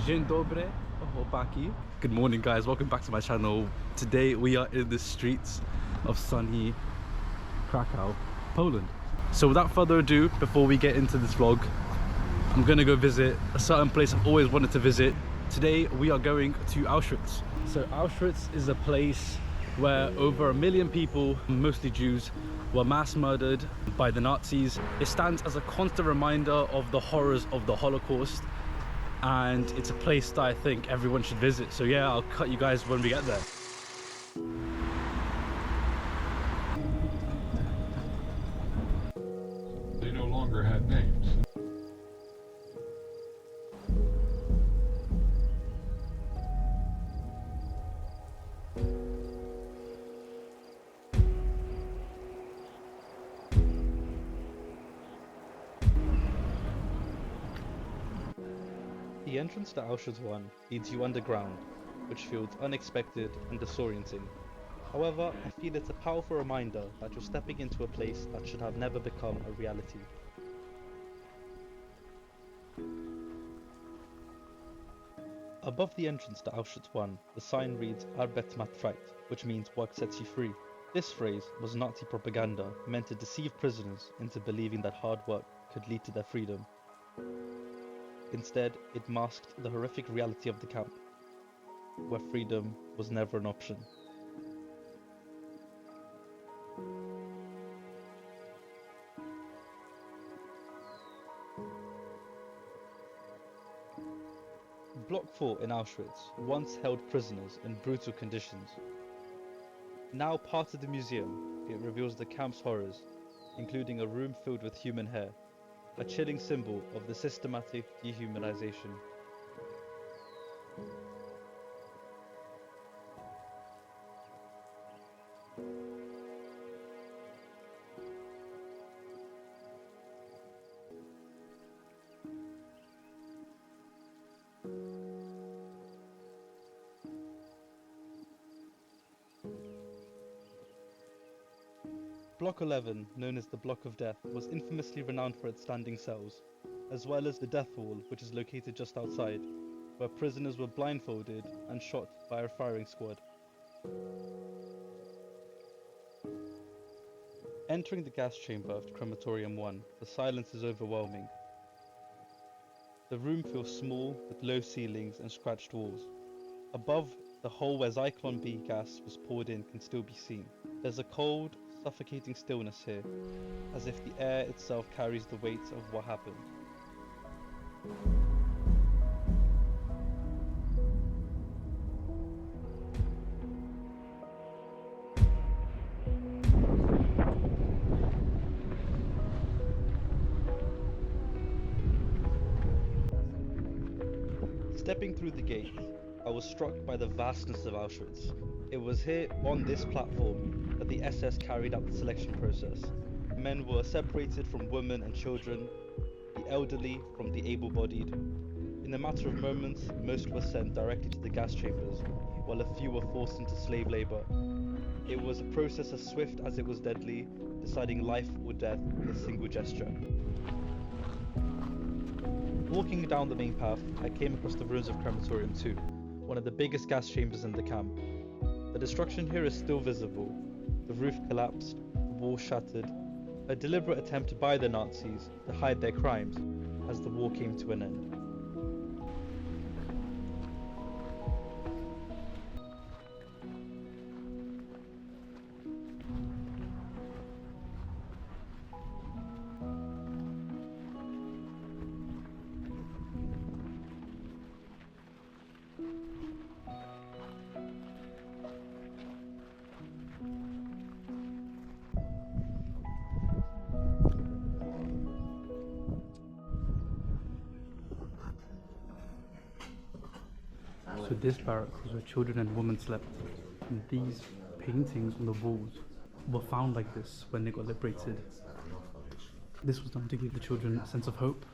Dzień dobry, chłopaki. Good morning, guys. Welcome back to my channel. Today we are in the streets of sunny Krakow, Poland. So without further ado, before we get into this vlog, I'm gonna go visit a certain place I've always wanted to visit. Today we are going to Auschwitz. So Auschwitz is a place where over 1 million people, mostly Jews, were mass murdered by the Nazis. It stands as a constant reminder of the horrors of the Holocaust, and it's a place that I think everyone should visit. So yeah, I'll cut you guys when we get there. They no longer had names. The entrance to Auschwitz I leads you underground, which feels unexpected and disorienting. However, I feel it's a powerful reminder that you're stepping into a place that should have never become a reality. Above the entrance to Auschwitz I, the sign reads Ep.1, which means work sets you free. This phrase was Nazi propaganda meant to deceive prisoners into believing that hard work could lead to their freedom. Instead, it masked the horrific reality of the camp, where freedom was never an option. Block 4 in Auschwitz once held prisoners in brutal conditions. Now part of the museum, it reveals the camp's horrors, including a room filled with human hair, a chilling symbol of the systematic dehumanization. Block 11, known as the Block of Death, was infamously renowned for its standing cells, as well as the Death Wall, which is located just outside, where prisoners were blindfolded and shot by a firing squad. Entering the gas chamber of Crematorium 1, the silence is overwhelming. The room feels small, with low ceilings and scratched walls. Above, the hole where Zyklon B gas was poured in can still be seen. There's a cold, suffocating stillness here, as if the air itself carries the weight of what happened. Stepping through the gates, I was struck by the vastness of Auschwitz. It was here, on this platform, that the SS carried out the selection process. Men were separated from women and children, the elderly from the able-bodied. In a matter of moments, most were sent directly to the gas chambers, while a few were forced into slave labor. It was a process as swift as it was deadly, deciding life or death in a single gesture. Walking down the main path, I came across the ruins of Crematorium 2, one of the biggest gas chambers in the camp. The destruction here is still visible. The roof collapsed, the wall shattered, a deliberate attempt by the Nazis to hide their crimes as the war came to an end. So this barracks was where children and women slept. And these paintings on the walls were found like this when they got liberated. This was done to give the children a sense of hope.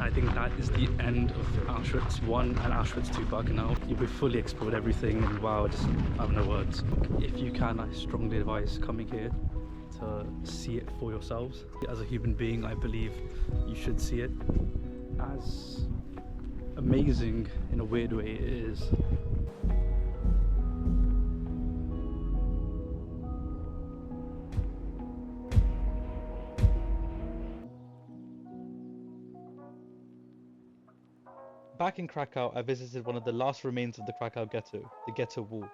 I think that is the end of Auschwitz I and Auschwitz II Birkenau. We've fully explored everything, and wow, I just have no words. If you can, I strongly advise coming here to see it for yourselves. As a human being, I believe you should see it. As amazing in a weird way it is. Back in Krakow, I visited one of the last remains of the Krakow ghetto, the Ghetto Wall.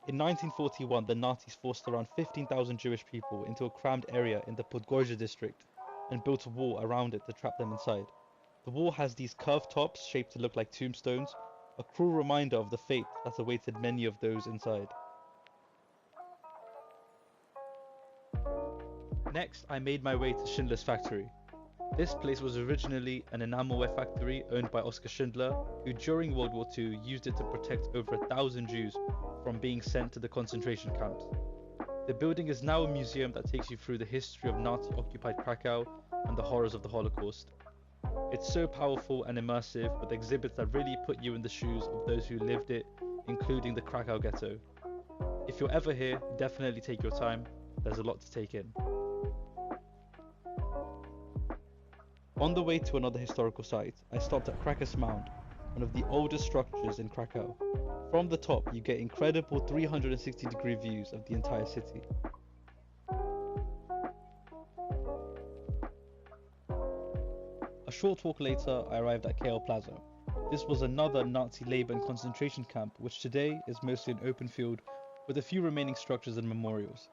In 1941, the Nazis forced around 15,000 Jewish people into a crammed area in the Podgorze district and built a wall around it to trap them inside. The wall has these curved tops shaped to look like tombstones, a cruel reminder of the fate that awaited many of those inside. Next, I made my way to Schindler's factory. This place was originally an enamelware factory owned by Oskar Schindler, who during World War II used it to protect over 1,000 Jews from being sent to the concentration camps. The building is now a museum that takes you through the history of Nazi-occupied Krakow and the horrors of the Holocaust. It's so powerful and immersive, with exhibits that really put you in the shoes of those who lived it, including the Krakow ghetto. If you're ever here, definitely take your time. There's a lot to take in. On the way to another historical site, I stopped at Krakus Mound, one of the oldest structures in Krakow. From the top, you get incredible 360-degree views of the entire city. A short walk later, I arrived at KL Plaszow. This was another Nazi labor and concentration camp, which today is mostly an open field with a few remaining structures and memorials.